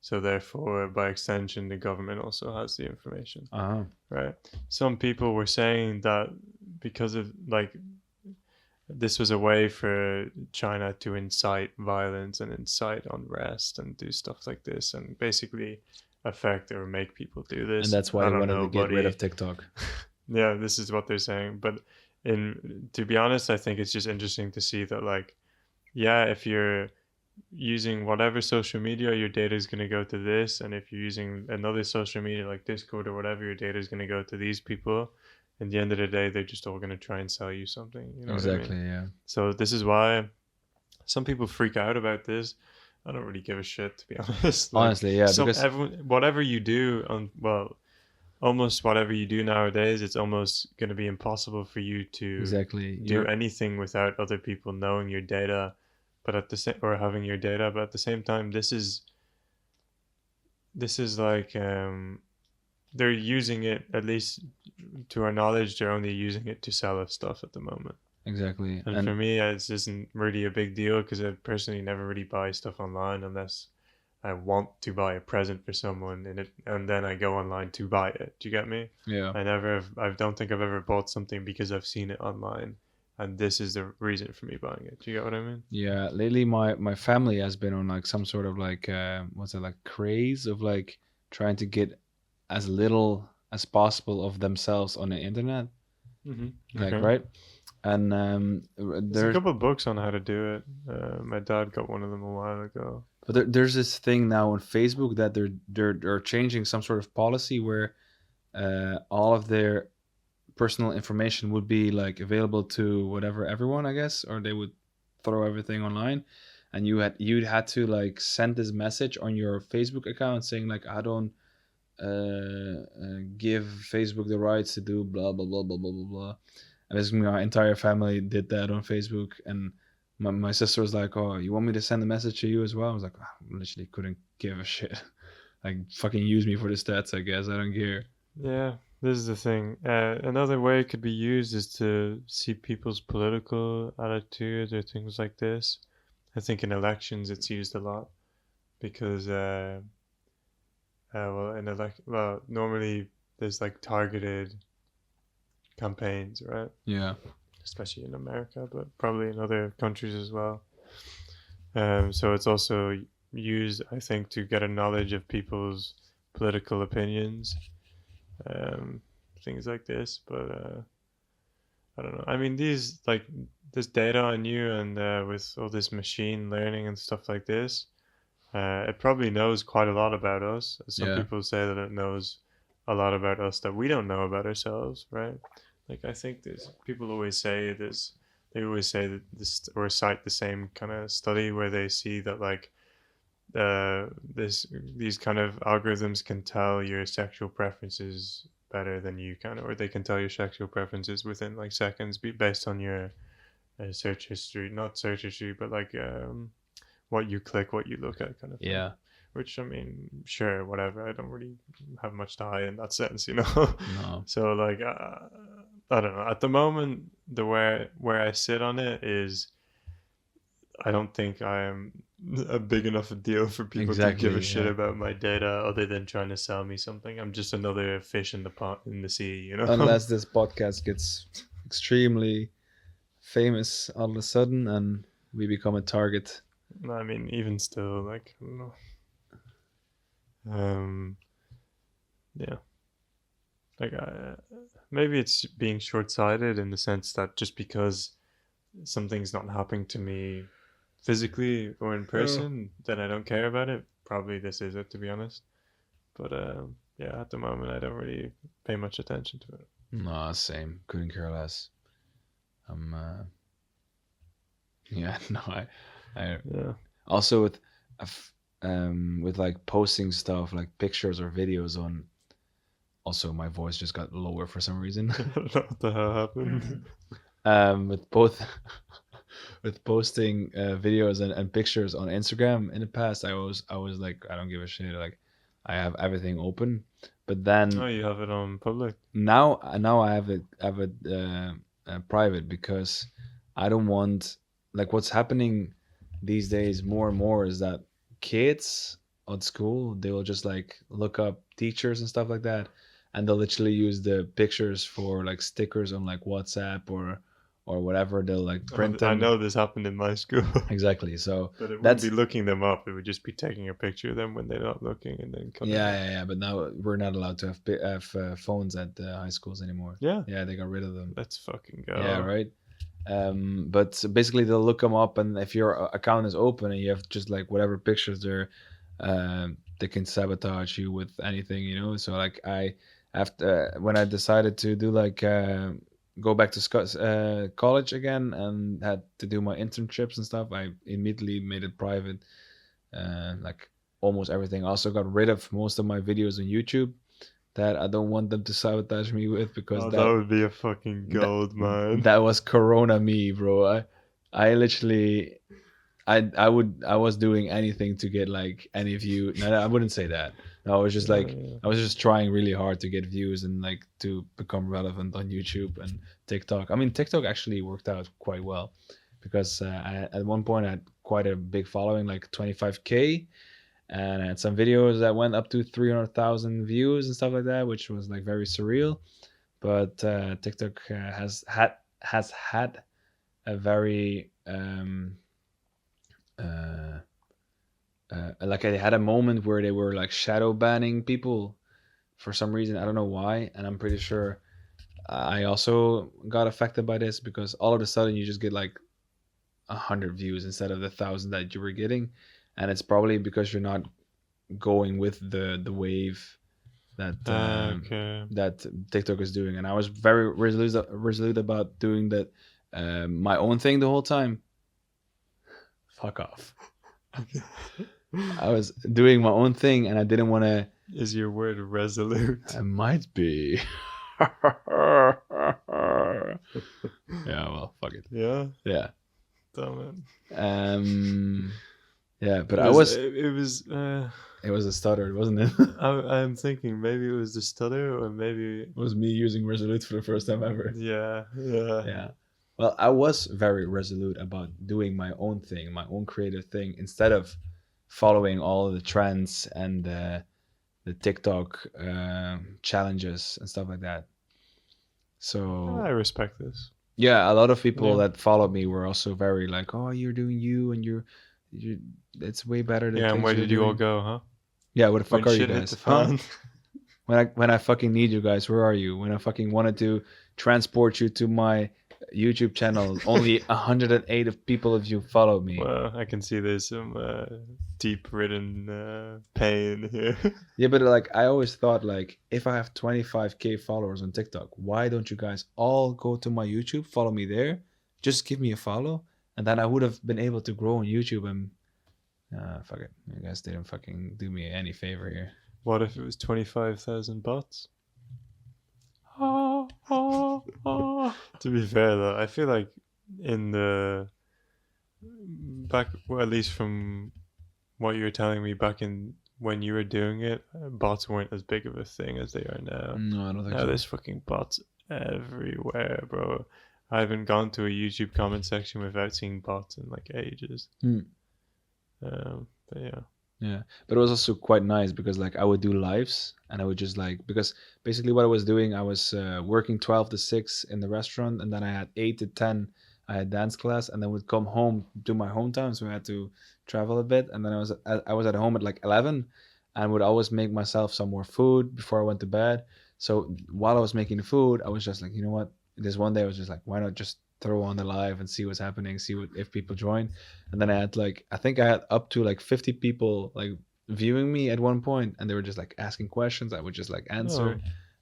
So therefore, by extension, the government also has the information. Uh-huh. Right. Some people were saying that because of like this was a way for China to incite violence and incite unrest and do stuff like this and basically affect or make people do this. And that's why I they don't wanted know, to get rid buddy. of TikTok. Yeah, this is what they're saying. But to be honest, I think it's just interesting to see that, like, yeah, if you're using whatever social media, your data is going to go to this, and if you're using another social media like Discord or whatever, your data is going to go to these people. At the end of the day, they're just all going to try and sell you something. You know Exactly. what I mean? Yeah. So this is why some people freak out about this. I don't really give a shit, to be honest. Like, Honestly, yeah, because whatever you do almost whatever you do nowadays, it's almost going to be impossible for you to exactly do anything without other people knowing your data, but at the same or having your data. But at the same time, this is like they're using it, at least to our knowledge, they're only using it to sell us stuff at the moment. Exactly. And for me, it isn't really a big deal because I personally never really buy stuff online unless I want to buy a present for someone and then I go online to buy it. Do you get me? Yeah. I don't think I've ever bought something because I've seen it online, and this is the reason for me buying it. Do you get what I mean? Yeah. Lately, my family has been on like some sort of like what's it, like craze of like trying to get as little as possible of themselves on the internet. Like Okay. right. And There's a couple of books on how to do it. My dad got one of them a while ago. But there's this thing now on Facebook that they're changing some sort of policy where all of their personal information would be like available to whatever everyone, I guess, or they would throw everything online, and you'd had to like send this message on your Facebook account saying like I don't give Facebook the rights to do blah blah blah blah blah blah blah. And basically, my entire family did that on Facebook, and my sister was like, "Oh, you want me to send a message to you as well?" I was like, I literally couldn't give a shit. Like, fucking use me for the stats, I guess. I don't care. Yeah, this is the thing. Another way it could be used is to see people's political attitudes or things like this. I think in elections it's used a lot because, normally there's like targeted campaigns, right? Yeah. Especially in America, but probably in other countries as well. So it's also used, I think, to get a knowledge of people's political opinions, things like this. But I don't know. I mean, this data on you and with all this machine learning and stuff like this, it probably knows quite a lot about us. Some people say that it knows a lot about us that we don't know about ourselves, right? Like, I think people always say this. They always say that this, or cite the same kind of study where they see that like these kind of algorithms can tell your sexual preferences better than you can, or they can tell your sexual preferences within like seconds, based on your search history, not search history, but like what you click, what you look at, kind of thing. Yeah. Which, I mean, sure, whatever. I don't really have much to hide in that sense, you know. No. So like, I don't know. At the moment, the where I sit on it is, I don't think I am a big enough a deal for people to give a shit about my data, other than trying to sell me something. I'm just another fish in the pot in the sea, you know. Unless this podcast gets extremely famous all of a sudden and we become a target. I mean, even still, like, I don't know. yeah, like maybe it's being short-sighted in the sense that just because something's not happening to me physically or in person, then I don't care about it. Probably this is it, to be honest. But yeah, at the moment, I don't really pay much attention to it. No, same. Couldn't care less. I'm yeah, no, I Yeah. also uh, f- with like posting stuff like pictures or videos on. Also, my voice just got lower for some reason. I don't know what the hell happened. With both with posting videos and pictures on Instagram in the past, I was like, I don't give a shit. Like, I have everything open, but Oh, then you have it on public. now I have it private because I don't want, like, what's happening these days more and more is that kids at school, they will just like look up teachers and stuff like that, and they'll literally use the pictures for like stickers on like WhatsApp or whatever. They'll like print I them. know this happened in my school. Exactly. So But it wouldn't be that's looking them up. It would just be taking a picture of them when they're not looking and then cutting yeah, it. yeah, yeah. But now we're not allowed to have phones at high schools anymore. Yeah, Yeah, they got rid of them. let's fucking Yeah, go. right. But basically they'll look them up, and if your account is open and you have just like whatever pictures there, they can sabotage you with anything, you know. So like I, after when I decided to do like go back to college again and had to do my internships and stuff, I immediately made it private. Like almost everything. I also got rid of most of my videos on YouTube that I don't want them to sabotage me with, because Oh, that would be a fucking that gold, man. that was Corona me, bro. I literally I was doing anything to get like any view. No, I wouldn't say that. No, I was just like Yeah. I was just trying really hard to get views and like to become relevant on YouTube and TikTok. I mean, TikTok actually worked out quite well because at one point I had quite a big following, like 25K, and I had some videos that went up to 300,000 views and stuff like that, which was like very surreal. But TikTok has had a very uh, like I had a moment where they were like shadow banning people for some reason. I don't know why, and I'm pretty sure I also got affected by this, because all of a sudden you just get like 100 views instead of the 1,000 that you were getting, and it's probably because you're not going with the wave that Okay. that TikTok is doing. And I was very resolute about doing that my own thing the whole time. Fuck off. I was doing my own thing, and I didn't want to. Is your word resolute? I might be. Yeah, well, fuck it. Yeah. Yeah. Damn it. Yeah, but It I was. was. It was. It was a stutter, wasn't it? I'm thinking maybe it was the stutter, or maybe. It was me using resolute for the first time ever. Yeah. Yeah. Yeah. Well, I was very resolute about doing my own thing, my own creative thing, instead of following all of the trends and the TikTok challenges and stuff like that. So I respect this. yeah, a lot of people Yeah. that followed me were also very like, "Oh, you're doing you, and you, it's way better than Yeah. And things where you're did you all doing." go, huh? Yeah, where the When fuck are you shit hit the guys? Huh? fan. When I fucking need you guys, where are you? When I fucking wanted to transport you to my YouTube channel, only 108 of people of you followed me. Well, I can see there's some deep-ridden pain here. Yeah, but like I always thought, like if I have 25K followers on TikTok, why don't you guys all go to my YouTube, follow me there, just give me a follow, and then I would have been able to grow on YouTube. And fuck it, you guys didn't fucking do me any favor here. What if it was 25,000 bots? To be fair, though, I feel like in the back, well, at least from what you were telling me back in when you were doing it, bots weren't as big of a thing as they are now. No, I don't think Now so. there's fucking bots everywhere, bro. I haven't gone to a YouTube comment section without seeing bots in like ages. But yeah. Yeah, but it was also quite nice because like I would do lives, and I would just like, because basically what I was doing, I was working 12 to 6 in the restaurant, and then I had 8 to 10 I had dance class, and then would come home to my hometown, so I had to travel a bit, and then I was at home at like 11, and would always make myself some more food before I went to bed. So while I was making the food, I was just like, you know what? This one day I was just like, why not just throw on the live and see what's happening, see what if people join. And then I had like, I think I had up to like 50 people like viewing me at one point, and they were just like asking questions. I would just like Oh, answer,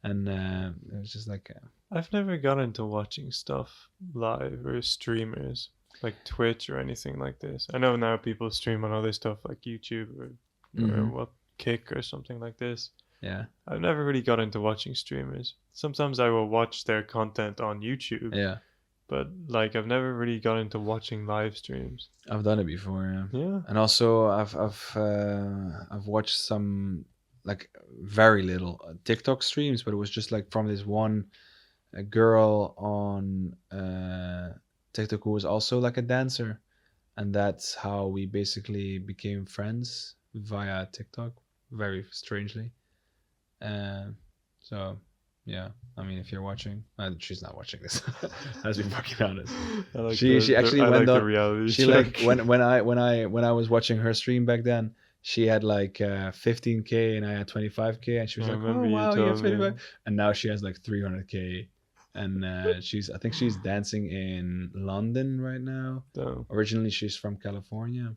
and it was just like, I've never got into watching stuff live or streamers like Twitch or anything like this. I know now people stream on other stuff like YouTube or mhm, what Kick or something like this. yeah, I've never really got into watching streamers. Sometimes I will watch their content on YouTube, yeah. but like I've never really got into watching live streams. I've done it before, yeah. Yeah. And also I've watched some like very little TikTok streams, but it was just like from this one girl on TikTok who was also like a dancer, and that's how we basically became friends via TikTok, very strangely. Uh, so yeah, I mean, if you're watching, she's not watching this. Let's be fucking honest. I like She actually I went like the on. reality She check. like when I was watching her stream back then, she had like 15K and I had 25K, and she was I like, "Oh remember you wow, you have told me. 25," and now she has like 300K, and she's I think she's dancing in London right now. So, Originally, she's from California.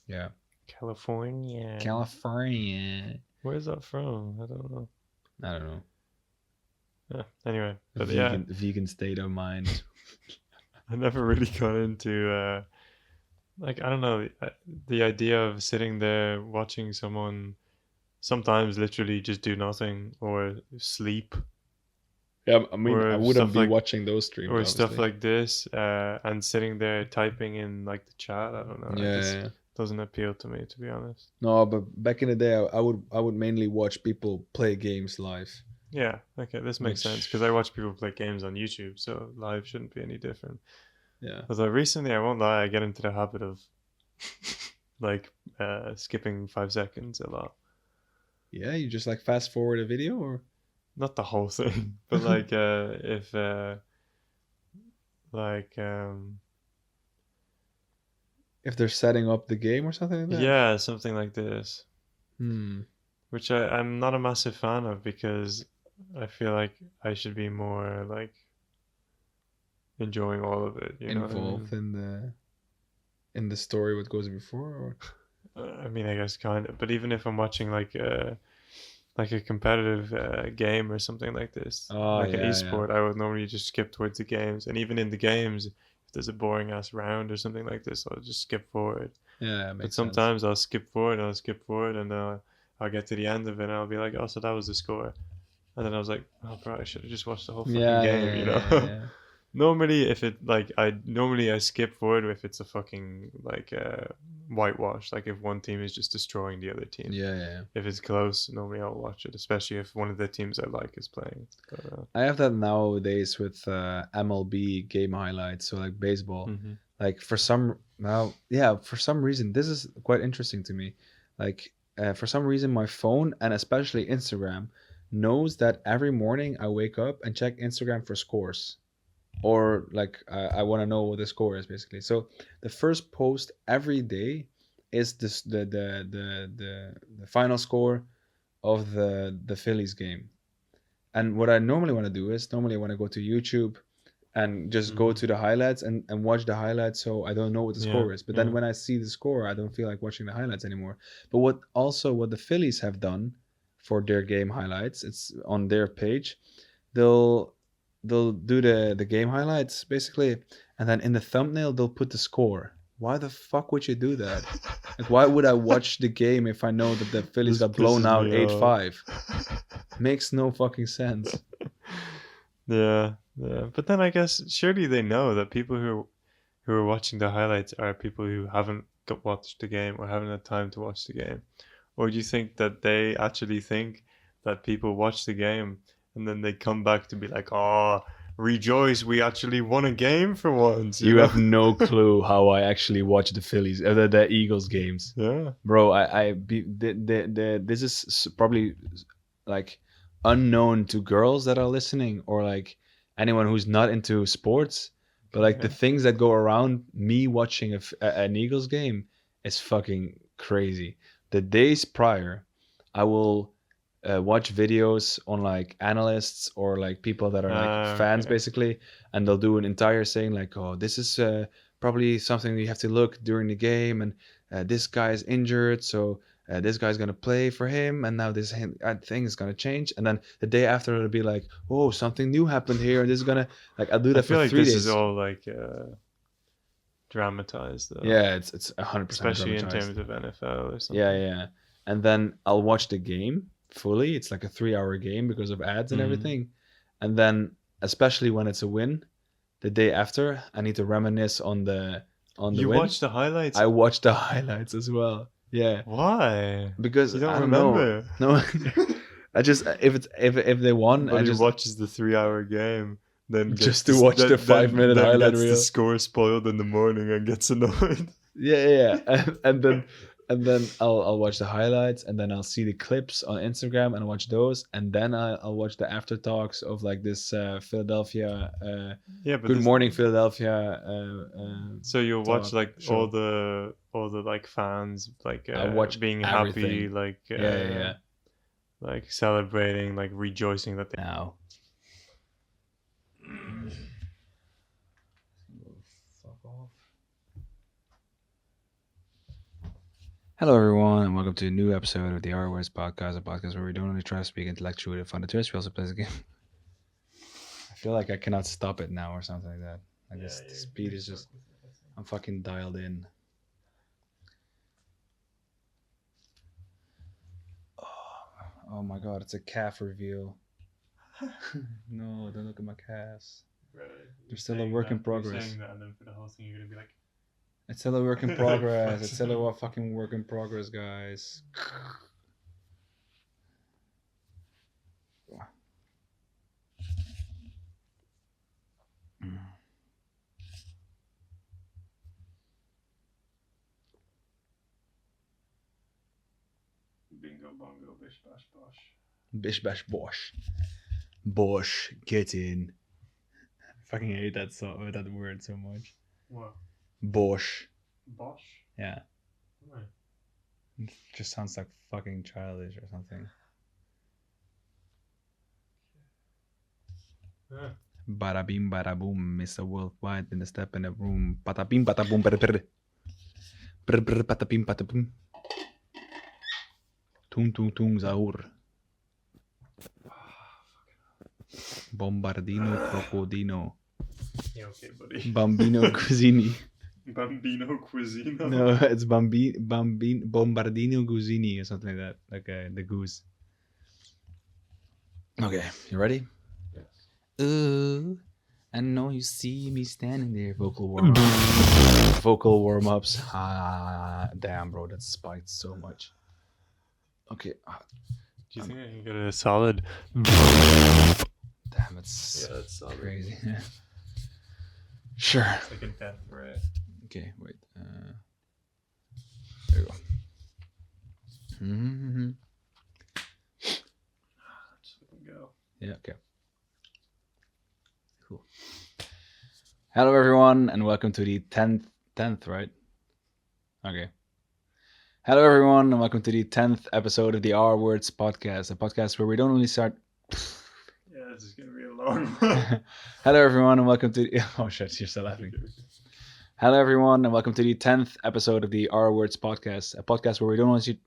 Yeah, California. California. Where's that from? I don't know. I don't know. Yeah. Anyway, but yeah, Vegan state of mind. I never really got into like I don't know the idea of sitting there watching someone sometimes literally just do nothing or sleep Yeah, I mean, I or wouldn't be watching those streams, or stuff obviously. like this and sitting there typing in like the chat. I don't know. It Yeah, just yeah. doesn't appeal to me, to be honest. No, but back in the day, I would mainly watch people play games live, Yeah, okay, this makes sense because I which watch people play games on YouTube, so live shouldn't be any different. yeah, Although recently, I won't lie, I get into the habit of like skipping 5 seconds a lot. yeah. You just like fast forward a video, or Not the whole thing, but like if like if they're setting up the game or something like that. yeah, something like this, Hmm. which I'm not a massive fan of because I feel like I should be more like enjoying all of it. You know what I mean? Involved in the story, what goes before, or I mean, I guess kind of, but even if I'm watching like a competitive game or something like this, oh like an yeah, yeah, esport, I would normally just skip towards the games. And even in the games, if there's a boring ass round or something like this, I'll just skip forward. yeah. It But makes sense. sometimes I'll skip forward and I'll skip forward and I'll get to the end of it and I'll be like, oh, so that was the score. And then I was like, oh, bro, I should have just watched the whole fucking Yeah, yeah, game, yeah, you yeah, know? yeah. Normally, if it like I skip forward if it's a fucking like whitewash, like if one team is just destroying the other team. Yeah, yeah, yeah. If it's close, normally I'll watch it, especially if one of the teams I like is playing. But, I have that nowadays with MLB game highlights, so like baseball. mhm. Like for some now, yeah, for some reason this is quite interesting to me. Like for some reason, my phone and especially Instagram knows that every morning I wake up and check Instagram for scores, or like I want to know what the score is basically. So the first post every day is this the final score of the Phillies game. And what I normally want to do is normally I want to go to YouTube and just go Mhm. to the highlights and watch the highlights, so I don't know what the Yeah, score is. But then yeah. when I see the score, I don't feel like watching the highlights anymore. But what the Phillies have done for their game highlights, it's on their page. They'll they'll do the game highlights basically, and then in the thumbnail they'll put the score. Why the fuck would you do that? Like, why would I watch the game if I know that the Phillies This got blown pisses out me off. 8-5? Makes no fucking sense. Yeah, yeah. But then I guess surely they know that people who are watching the highlights are people who haven't watched the game or haven't had time to watch the game. Or do you think that they actually think that people watch the game and then they come back to be like, "Oh, rejoice, we actually won a game for once," you You know? have no clue how I actually watch the Phillies, the Eagles games, Yeah. bro. This is probably like unknown to girls that are listening, or like anyone who's not into sports. But like the Okay. things that go around me watching an Eagles game is fucking crazy. The days prior, I will watch videos on like analysts or like people that are like fans Okay. basically, and they'll do an entire saying like, "Oh, this is probably something you have to look during the game, and this guy is injured, so." This guy's gonna play for him, and now this thing is gonna change. And then the day after, it'll be like, "Oh, something new happened here, and this is gonna like." I'll do I that for feel like 3 days. this is all like dramatized though. Yeah, it's 100% Especially in dramatized. terms of NFL or something. Yeah. And then I'll watch the game fully. It's like a 3-hour game because of ads and Mhm. everything. And then, especially when it's a win, the day after, I need to reminisce on the You win. watch the highlights? I watch the highlights as well. Yeah, Why? because You don't I don't know. remember. No, I just if they won, I But he just watches the 3-hour game, then just gets to watch the 5-minute then highlight gets the reel. score spoiled in the morning and gets annoyed. Yeah. And then I'll watch the highlights, and then I'll see the clips on Instagram and watch those, and then I'll watch the after talks of like this Philadelphia Yeah, but Good this, Morning Philadelphia. so you'll watch talk like show. all the like fans like I watch being everything. happy, like Yeah. like celebrating, like rejoicing that they. Now. Fuck off. Hello, everyone, and welcome to a new episode of the R Words Podcast, a podcast where we don't only try to speak intellectually and fun twist, we also play the game. I feel like I cannot stop it now or something like that. Like the speed is just, I'm fucking dialed in. Oh my god, it's a calf reveal. No, don't look at my calves. They're still a work in progress. And then for the whole thing, you're gonna be like, It's still a work in progress. It's still a fucking work in progress, guys. bingo bongo bish bash bosh. Bish bash bosh. Bosh, get in. I fucking hate that word so much. What? Bosh. Bosh? Yeah. Why? It just sounds like fucking childish or something. Bada bing, bada boom, Mr. Worldwide in the step in the room. Bada bing, bada boom, bada brr. Brr, brr, bada bing, bada boom. Tung, tung, tung, zaur. Bombardino, crocodino. Yeah, okay, buddy. Bambino cuisini. Bambino Cuisino? No, it's Bombardino Gusini or something like that. Like the goose. Okay, you ready? Yes. Ooh, I know you see me standing there. Vocal warm-ups. Vocal warm-ups. Ah, damn, bro, that spiked so much. Okay. Do you think I can get a solid? Damn, it's that's solid. crazy. Sure. It's like a death ray. Okay, wait. There you go. Mm-hmm. Just let me go. Yeah, okay. Cool. Hello, everyone, and welcome to the 10th, right? Okay. Hello, everyone, and welcome to the 10th episode of the R Words Podcast, a podcast where we don't only start... Yeah, this is going to be a long one. Hello, everyone, and welcome to... Oh, shit, you're still laughing. Hello, everyone, and welcome to the 10th episode of the R Words Podcast, a podcast where we don't only...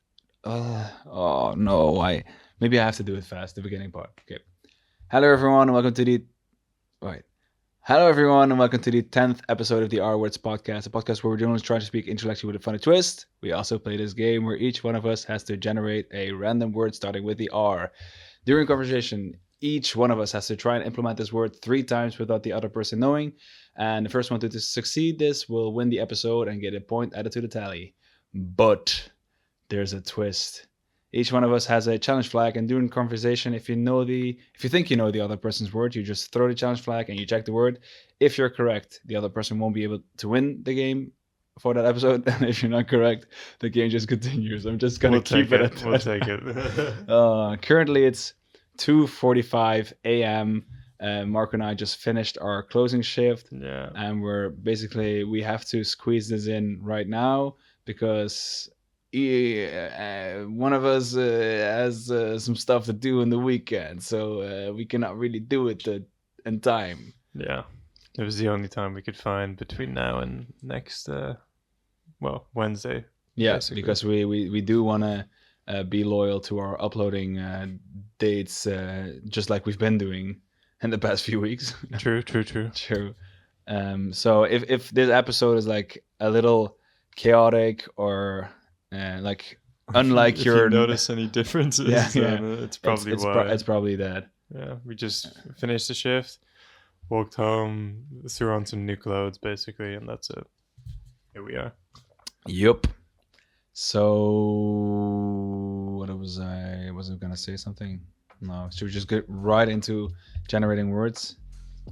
oh, no, maybe I have to do it fast, the beginning part. Okay. Hello, everyone, and welcome to the... Wait. Hello, everyone, and welcome to the 10th episode of the R Words Podcast, a podcast where we're generally trying to speak intellectually with a funny twist. We also play this game where each one of us has to generate a random word starting with the R. During conversation, each one of us has to try and implement this word 3 times without the other person knowing. And the first one to succeed this will win the episode and get a point added to the tally. But there's a twist. Each one of us has a challenge flag, and during conversation, if you think you know the other person's word, you just throw the challenge flag and you check the word. If you're correct, the other person won't be able to win the game for that episode, and if you're not correct, the game just continues. I'm just gonna keep it at that. We'll take it. Currently, it's 2:45 a.m. Mark and I just finished our closing shift, Yeah. and we have to squeeze this in right now because one of us has some stuff to do in the weekend, so we cannot really do it in time. Yeah, it was the only time we could find between now and next, Wednesday. Yeah, basically. because we do want to be loyal to our uploading dates, just like we've been doing in the past few weeks. True. True. So if this episode is like a little chaotic or like unlike if your you notice any differences, Yeah, then it's probably why. it's probably that. Yeah, we just finished the shift, walked home, threw on some new clothes, basically, and that's it. Here we are. Yup. So what was I gonna say something? No, should we just get right into generating words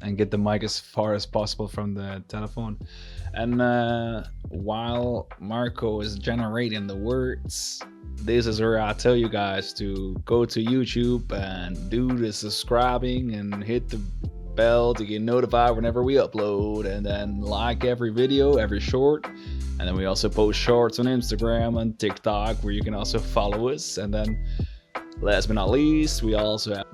and get the mic as far as possible from the telephone? And while Marco is generating the words, this is where I tell you guys to go to YouTube and do the subscribing and hit the bell to get notified whenever we upload, and then like every video, every short. And then we also post shorts on Instagram and TikTok, where you can also follow us. And then last but not least, we also have